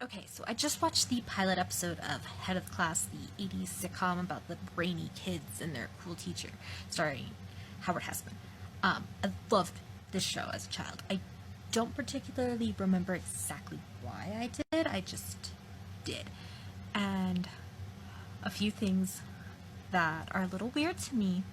Okay, so I just watched the pilot episode of Head of Class, the 80s sitcom about the brainy kids and their cool teacher, starring Howard Hessman. I loved this show as a child. I don't particularly remember exactly why I did, I just did. And a few things that are a little weird to me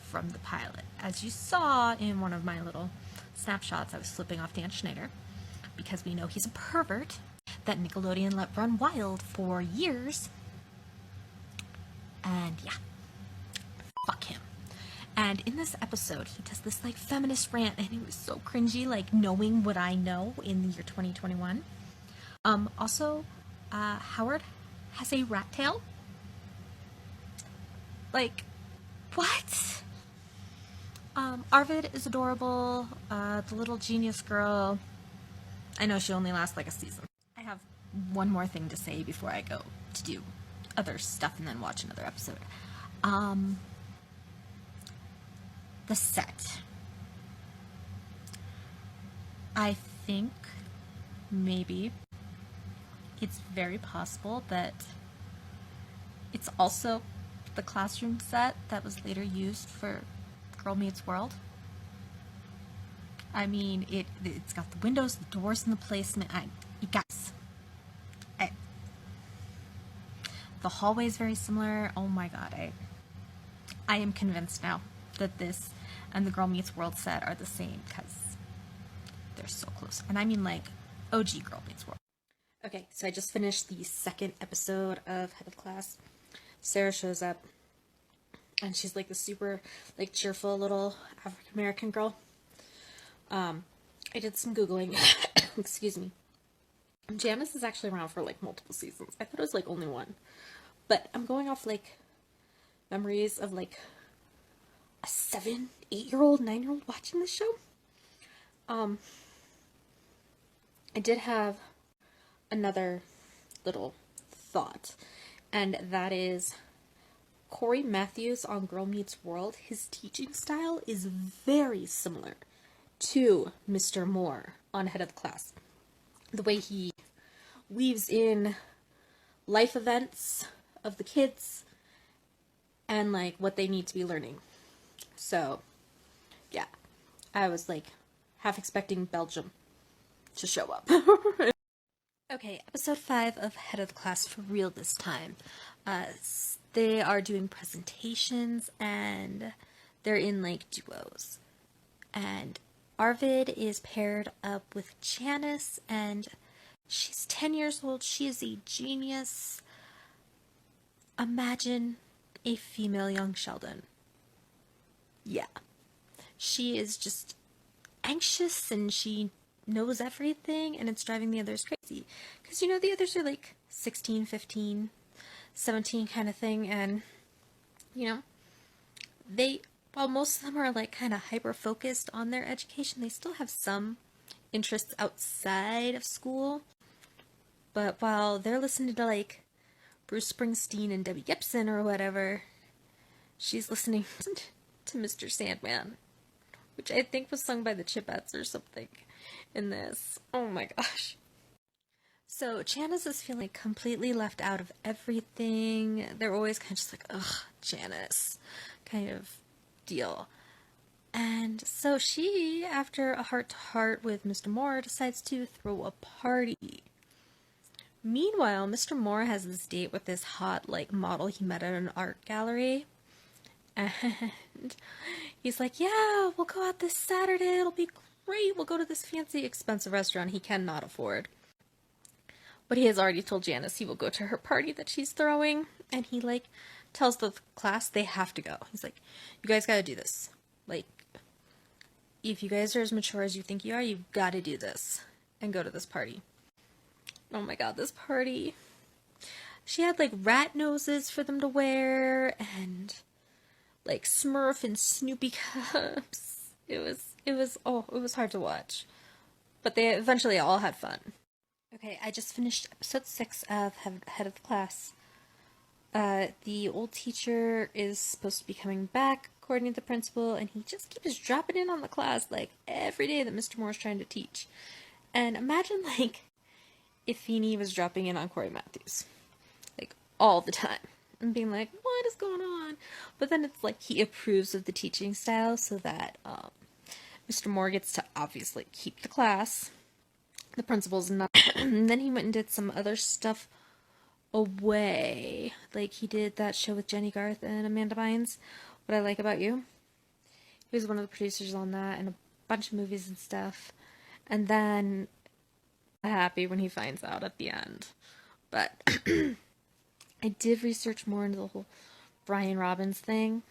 from the pilot. As you saw in one of my little snapshots, I was flipping off Dan Schneider because we know he's a pervert that Nickelodeon let run wild for years. And yeah, fuck him. And in this episode, he does this like feminist rant, and it was so cringy, like knowing what I know in the year 2021. Also, Howard has a rat tail. Like, what? Arvid is adorable. The little genius girl, I know she only lasts like a season. I have one more thing to say before I go to do other stuff and then watch another episode. The set. I think maybe it's very possible that it's also the classroom set that was later used for Girl Meets World. I mean, it's got the windows, the doors, and the placement. You guys, the hallway is very similar. Oh my god, I am convinced now that this and the Girl Meets World set are the same because they're so close. And I mean like OG Girl Meets World. Okay, so I just finished the second episode of Head of Class. Sarah shows up, and she's like the super like cheerful little African American girl. I did some Googling. Excuse me. Janice is actually around for like multiple seasons. I thought it was like only one. But I'm going off like memories of like a 7, 8-year-old, 9-year-old watching this show. I did have another little thought, and that is Corey Matthews on Girl Meets World. His teaching style is very similar to Mr. Moore on Head of the Class. The way he weaves in life events of the kids and like what they need to be learning. So, yeah, I was like half expecting Belgium to show up. Okay, episode 5 of Head of the Class for real this time. They are doing presentations and they're in like duos. And Arvid is paired up with Janice, and she's 10 years old. She is a genius. Imagine a female young Sheldon. Yeah. She is just anxious and she knows everything, and it's driving the others crazy. Because, you know, the others are like 16, 15, 17 kind of thing, and, you know, while most of them are like kind of hyper focused on their education, they still have some interests outside of school. But while they're listening to like Bruce Springsteen and Debbie Gibson or whatever, she's listening to Mr. Sandman, which I think was sung by the Chipettes or something in this. Oh my gosh. So Janice is feeling completely left out of everything. They're always kind of just like, ugh, Janice kind of deal. And so she, after a heart-to-heart with Mr. Moore, decides to throw a party. Meanwhile, Mr. Moore has this date with this hot, like, model he met at an art gallery. And he's like, yeah, we'll go out this Saturday, it'll be great, we'll go to this fancy, expensive restaurant he cannot afford. But he has already told Janice he will go to her party that she's throwing, and he, like, tells the class they have to go. He's like, you guys gotta do this. Like, if you guys are as mature as you think you are, you've gotta do this and go to this party. Oh my god, this party. She had, like, rat noses for them to wear, and like Smurf and Snoopy cups. It was hard to watch. But they eventually all had fun. Okay, I just finished episode 6 of Head of the Class. The old teacher is supposed to be coming back, according to the principal, and he just keeps dropping in on the class, like, every day that Mr. Moore's trying to teach. And imagine, like, Ifini was dropping in on Corey Matthews, like, all the time, and being like, what is going on? But then it's like he approves of the teaching style so that Mr. Moore gets to obviously keep the class. The principal's not. And then he went and did some other stuff away. Like, he did that show with Jenny Garth and Amanda Bynes, What I Like About You. He was one of the producers on that and a bunch of movies and stuff. And then happy when he finds out at the end. But I did research more into the whole Brian Robbins thing,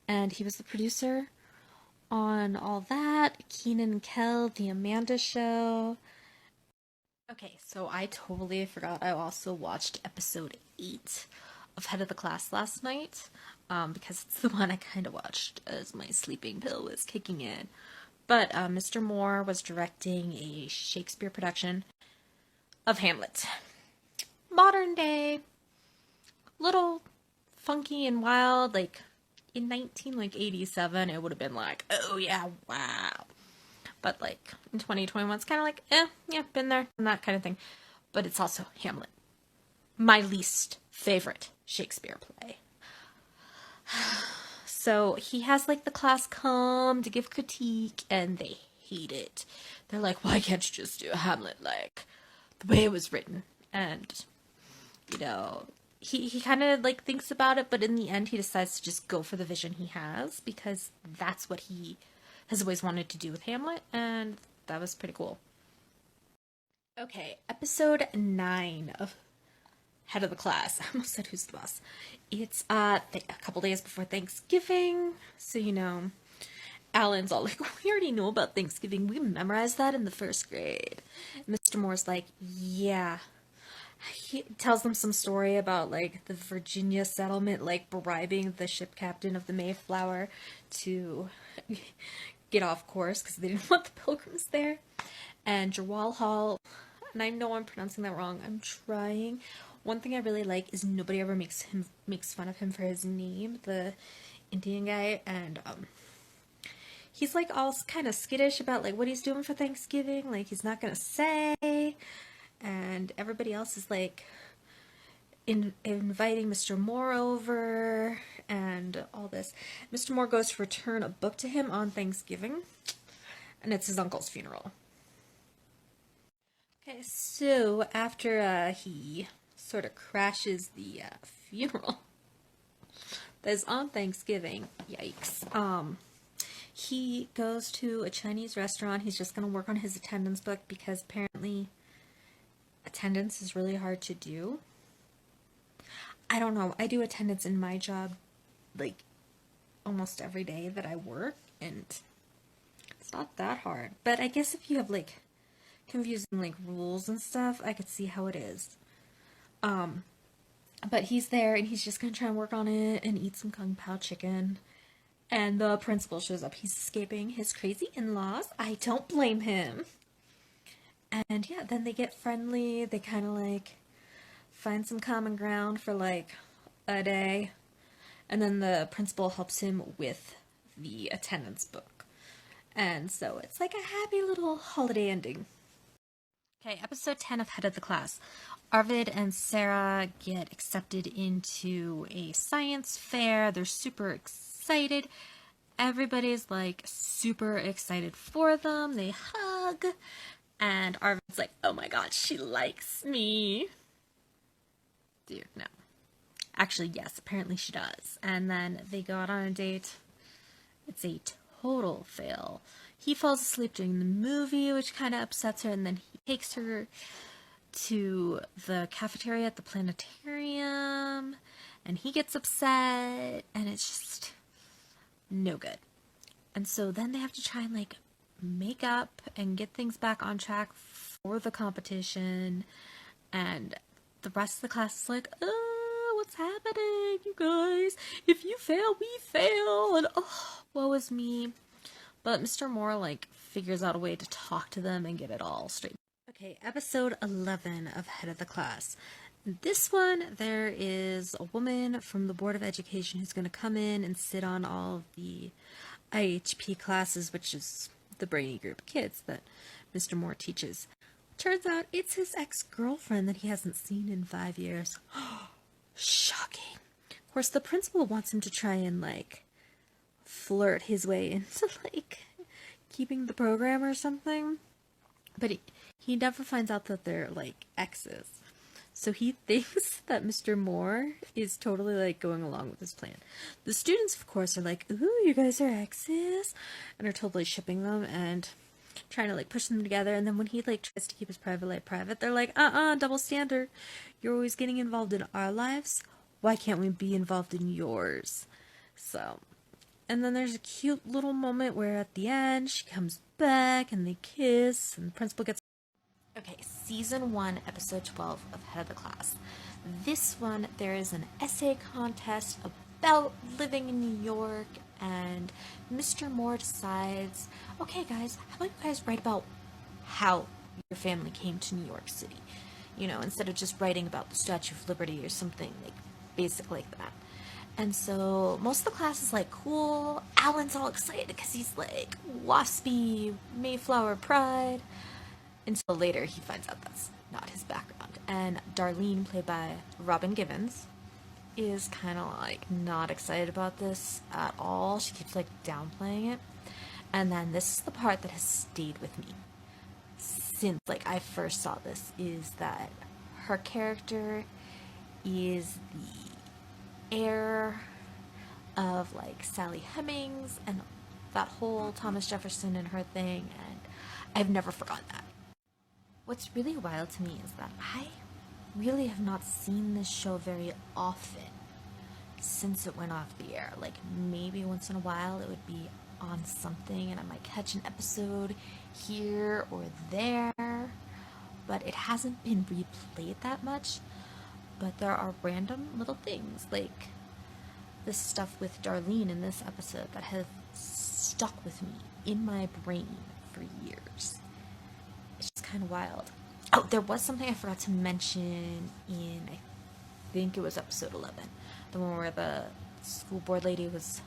and he was the producer on all that. Keenan and Kel, The Amanda Show. Okay, so I totally forgot I also watched episode 8 of Head of the Class last night, because it's the one I kind of watched as my sleeping pill was kicking in. But Mr. Moore was directing a Shakespeare production of Hamlet. Modern day, little funky and wild, like in 1987 it would have been like, oh yeah, wow. But like in 2021 it's kind of like, yeah, been there, and that kind of thing. But it's also Hamlet, my least favorite Shakespeare play. So he has like the class come to give critique, and they hate it. They're like, why can't you just do Hamlet like the way it was written? And you know, he kind of like thinks about it, but in the end he decides to just go for the vision he has, because that's what he has always wanted to do with Hamlet, and that was pretty cool. Okay, episode 9 of Head of the Class. I almost said Who's the Boss. It's a couple days before Thanksgiving, so you know, Alan's all like, we already know about Thanksgiving, we memorized that in the first grade. Mr. Moore's like, yeah. He tells them some story about like the Virginia settlement, like bribing the ship captain of the Mayflower to get off course because they didn't want the Pilgrims there. And Jawal Hall, and I know I'm pronouncing that wrong, I'm trying. One thing I really like is nobody ever makes fun of him for his name, the Indian guy, and he's like all kind of skittish about like what he's doing for Thanksgiving, like he's not gonna say. And everybody else is like inviting Mr. Moore over and all this. Mr. Moore goes to return a book to him on Thanksgiving, and it's his uncle's funeral. Okay, so after he sort of crashes the funeral that is on Thanksgiving, yikes, he goes to a Chinese restaurant. He's just going to work on his attendance book because apparently attendance is really hard to do. I don't know. I do attendance in my job like almost every day that I work, and it's not that hard. But I guess if you have like confusing like rules and stuff, I could see how it is. But he's there and he's just gonna try and work on it and eat some Kung Pao chicken. And the principal shows up. He's escaping his crazy in-laws. I don't blame him. And yeah, then they get friendly. They kind of like find some common ground for like a day. And then the principal helps him with the attendance book. And so it's like a happy little holiday ending. Okay, episode 10 of Head of the Class. Arvid and Sarah get accepted into a science fair. They're super excited. Everybody's like super excited for them. They hug. And Arvid's like, oh my god, she likes me. Dude, no. Actually, yes, apparently she does. And then they go out on a date. It's a total fail. He falls asleep during the movie, which kind of upsets her, and then he takes her to the cafeteria at the planetarium, and he gets upset, and it's just no good. And so then they have to try and like make up and get things back on track for the competition, and the rest of the class is like, oh, what's happening, you guys? If you fail, we fail, and oh, woe is me. But Mr. Moore like figures out a way to talk to them and get it all straight. Okay, episode 11 of Head of the Class. This one, there is a woman from the Board of Education who's going to come in and sit on all of the IHP classes, which is the brainy group of kids that Mr. Moore teaches. Turns out it's his ex-girlfriend that he hasn't seen in 5 years. Shocking. Of course, the principal wants him to try and, like, flirt his way into, like, keeping the program or something. But he never finds out that they're, like, exes. So he thinks that Mr. Moore is totally, like, going along with his plan. The students, of course, are like, ooh, you guys are exes? And are totally shipping them and trying to, like, push them together. And then when he, like, tries to keep his private life private, they're like, double standard. You're always getting involved in our lives. Why can't we be involved in yours? So, and then there's a cute little moment where at the end, she comes back and they kiss and the principal gets... Okay, Season 1, Episode 12 of Head of the Class. This one, there is an essay contest about living in New York, and Mr. Moore decides, okay guys, how about you guys write about how your family came to New York City? You know, instead of just writing about the Statue of Liberty or something, like, basic like that. And so most of the class is like, cool. Alan's all excited because he's like, waspy, Mayflower pride. Until later he finds out that's not his background. And Darlene, played by Robin Givens, is kind of like not excited about this at all. She keeps like downplaying it. And then this is the part that has stayed with me since like I first saw this, is that her character is the heir of like Sally Hemings and that whole Thomas Jefferson and her thing, and I've never forgotten that. What's really wild to me is that I really have not seen this show very often since it went off the air. Like, maybe once in a while it would be on something and I might catch an episode here or there, but it hasn't been replayed that much. But there are random little things, like this stuff with Darlene in this episode, that has stuck with me in my brain for years. It's just kind of wild. Oh, there was something I forgot to mention in, I think it was episode 11, the one where the school board lady was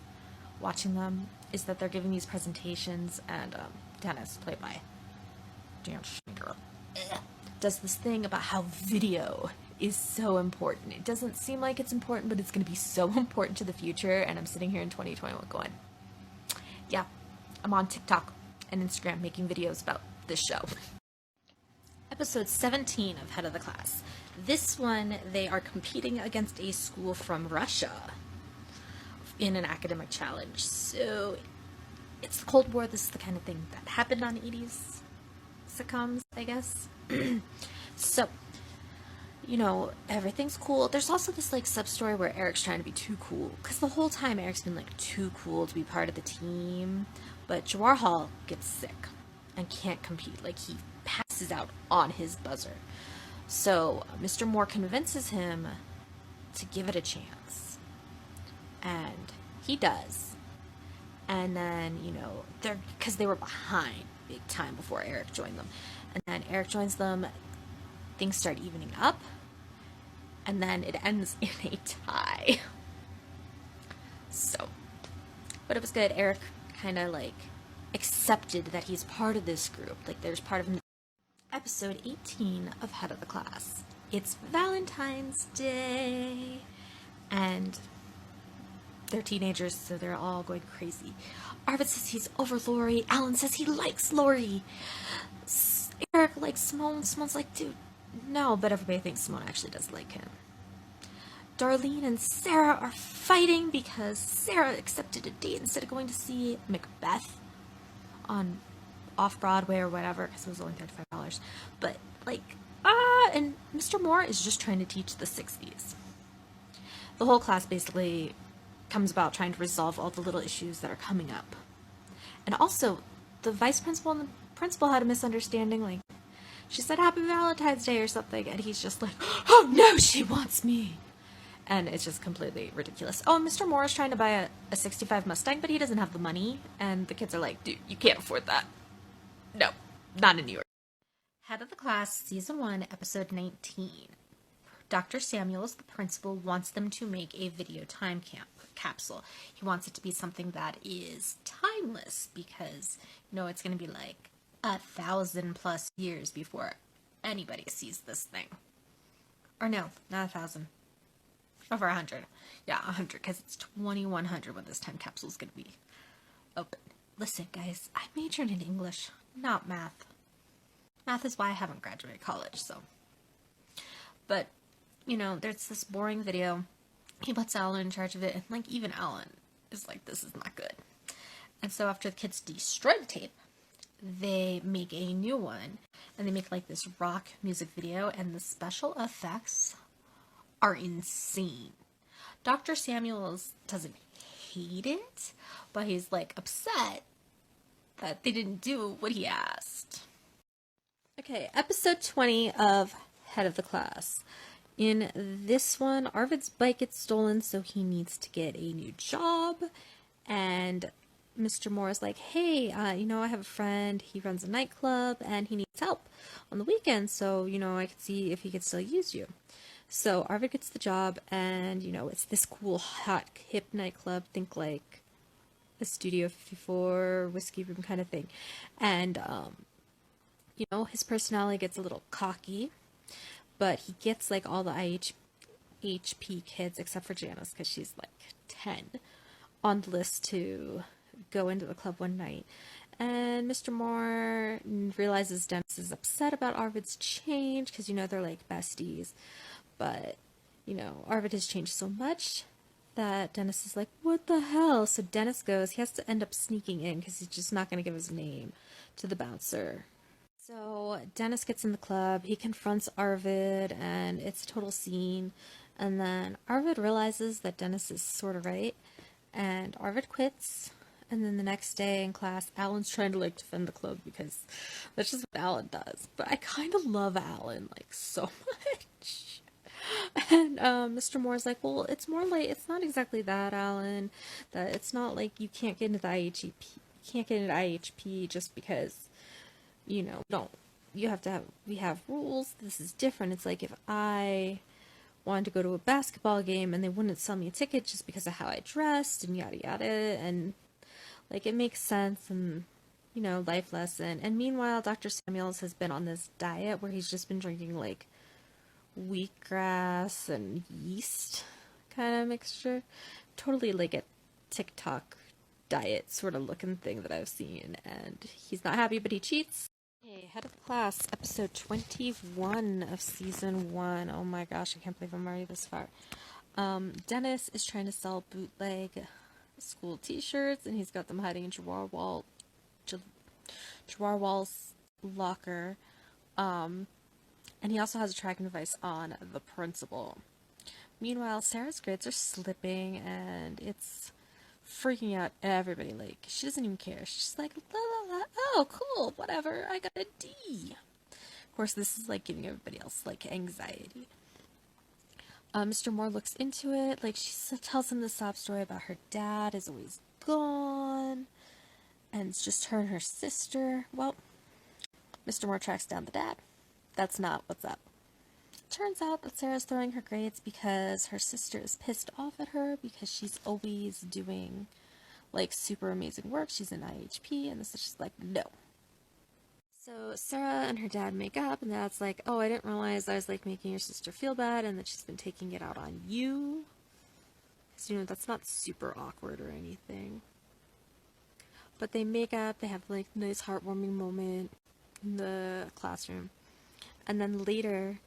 watching them, is that they're giving these presentations, and Dennis, played by Dan Schneider, does this thing about how video is so important. It doesn't seem like it's important, but it's going to be so important to the future, and I'm sitting here in 2021 going, yeah, I'm on TikTok and Instagram making videos about this show. Episode 17 of Head of the Class. This one, they are competing against a school from Russia in an academic challenge. So, it's the Cold War. This is the kind of thing that happened on 80s sitcoms, I guess. So, you know, everything's cool. There's also this, like, sub-story where Eric's trying to be too cool. Because the whole time Eric's been, like, too cool to be part of the team. But Jawar Hall gets sick and can't compete. Like, he passes out on his buzzer. So Mr. Moore convinces him to give it a chance. And he does. And then, you know, because they were behind big time before Eric joined them. And then Eric joins them, things start evening up, and then it ends in a tie. So, but it was good. Eric kind of, like, accepted that he's part of this group. Like, there's part of him. Episode 18 of Head of the Class. It's Valentine's Day, and they're teenagers, so they're all going crazy. Arvid says he's over Lori. Alan says he likes Lori. Eric likes Simone. Simone's like, dude, no, but everybody thinks Simone actually does like him. Darlene and Sarah are fighting because Sarah accepted a date instead of going to see Macbeth on off-Broadway or whatever, because it was only $35. But, like, and Mr. Moore is just trying to teach the 60s. The whole class basically comes about trying to resolve all the little issues that are coming up. And also, the vice principal and the principal had a misunderstanding. Like, she said Happy Valentine's Day or something, and he's just like, oh no, she wants me. And it's just completely ridiculous. Oh, and Mr. Moore is trying to buy a 65 Mustang, but he doesn't have the money. And the kids are like, dude, you can't afford that. No, not in New York. Head of the Class, Season 1, Episode 19. Dr. Samuels, the principal, wants them to make a video time capsule. He wants it to be something that is timeless because, you know, it's going to be like 1,000+ years before anybody sees this thing. Or no, not 1,000. Over 100. Yeah, 100, because it's 2,100 when this time capsule is going to be open. Listen, guys, I majored in English, not math. Math is why I haven't graduated college, so. But, you know, there's this boring video. He puts Alan in charge of it, and, like, even Alan is like, this is not good. And so after the kids destroy the tape, they make a new one, and they make, like, this rock music video, and the special effects are insane. Dr. Samuels doesn't hate it, but he's, like, upset that they didn't do what he asked. Okay, episode 20 of Head of the Class. In this one, Arvid's bike gets stolen, so he needs to get a new job, and Mr. Moore is like, hey, you know, I have a friend, he runs a nightclub, and he needs help on the weekends, so, you know, I could see if he could still use you. So Arvid gets the job, and, you know, it's this cool, hot, hip nightclub, think like a Studio 54 whiskey room kind of thing. And, you know, his personality gets a little cocky, but he gets, like, all the IHP kids, except for Janice, because she's, like, 10, on the list to go into the club one night. And Mr. Moore realizes Dennis is upset about Arvid's change, because, you know, they're, like, besties. But, you know, Arvid has changed so much that Dennis is like, what the hell? So Dennis goes, he has to end up sneaking in because he's just not going to give his name to the bouncer. So Dennis gets in the club, he confronts Arvid, and it's a total scene. And then Arvid realizes that Dennis is sort of right, and Arvid quits. And then the next day in class, Alan's trying to, like, defend the club because that's just what Alan does. But I kind of love Alan, like, so much. And Mr. Moore's like, well, it's more like, it's not exactly that, Alan. That it's not like you can't get into the IHP. You can't get into IHP just because, you know, we have rules. This is different. It's like if I wanted to go to a basketball game and they wouldn't sell me a ticket just because of how I dressed and yada yada, and, like, it makes sense, and, you know, life lesson. And meanwhile, Dr. Samuels has been on this diet where he's just been drinking, like, wheatgrass and yeast kind of mixture. Totally like a TikTok diet sort of looking thing that I've seen, and he's not happy, but he cheats. Okay, Head of the Class, episode 21 of season 1. Oh my gosh, I can't believe I'm already this far. Dennis is trying to sell bootleg school t-shirts, and he's got them hiding in Jawaharlal's locker. And he also has a tracking device on the principal. Meanwhile, Sarah's grades are slipping, and it's freaking out everybody. Like, she doesn't even care. She's just like, la la la, oh, cool, whatever, I got a D. Of course, this is, like, giving everybody else, like, anxiety. Mr. Moore looks into it. Like, she tells him the sob story about her dad is always gone, and it's just her and her sister. Well, Mr. Moore tracks down the dad. That's not what's up. Turns out that Sarah's throwing her grades because her sister is pissed off at her because she's always doing, like, super amazing work. She's in IHP, and the sister's like, no. So Sarah and her dad make up, and Dad's like, oh, I didn't realize I was, like, making your sister feel bad and that she's been taking it out on you. So, you know, that's not super awkward or anything. But they make up, they have, like, a nice heartwarming moment in the classroom. And then later,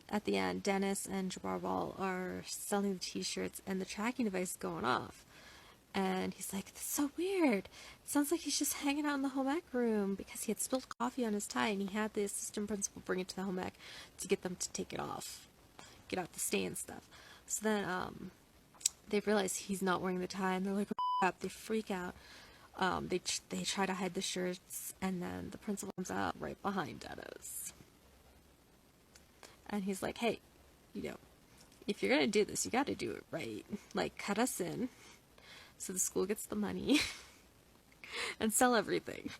at the end, Dennis and Jabarbal are selling the t-shirts, and the tracking device is going off. And he's like, that's so weird. It sounds like he's just hanging out in the home ec room, because he had spilled coffee on his tie, and he had the assistant principal bring it to the home ec to get them to take it off, get out the stain stuff. So then they realize he's not wearing the tie, and they're like, oh, crap. They freak out. They try to hide the shirts, and then the principal comes out right behind Dennis. And he's like, hey, you know, if you're going to do this, you got to do it right. Like, cut us in so the school gets the money and sell everything.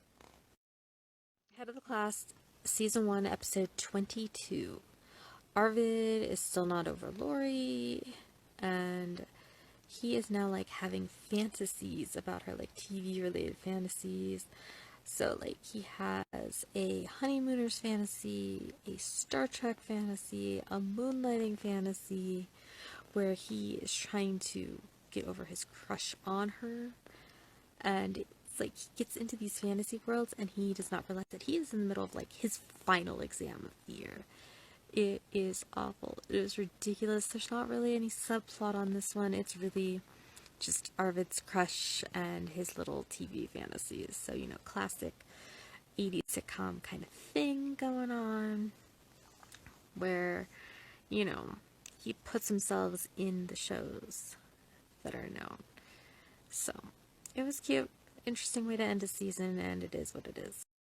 Head of the Class, season 1, episode 22. Arvid is still not over Lori, and he is now, like, having fantasies about her, like, TV-related fantasies. So, like, he has a honeymooners fantasy, a Star Trek fantasy, a moonlighting fantasy, where he is trying to get over his crush on her. And it's like he gets into these fantasy worlds and he does not realize that he is in the middle of like his final exam of the year. It is awful. It is ridiculous. There's not really any subplot on this one. It's really just Arvid's crush and his little TV fantasies. So, classic 80s sitcom kind of thing going on where, you know, he puts himself in the shows that are known. So, it was cute. Interesting way to end a season, and it is what it is.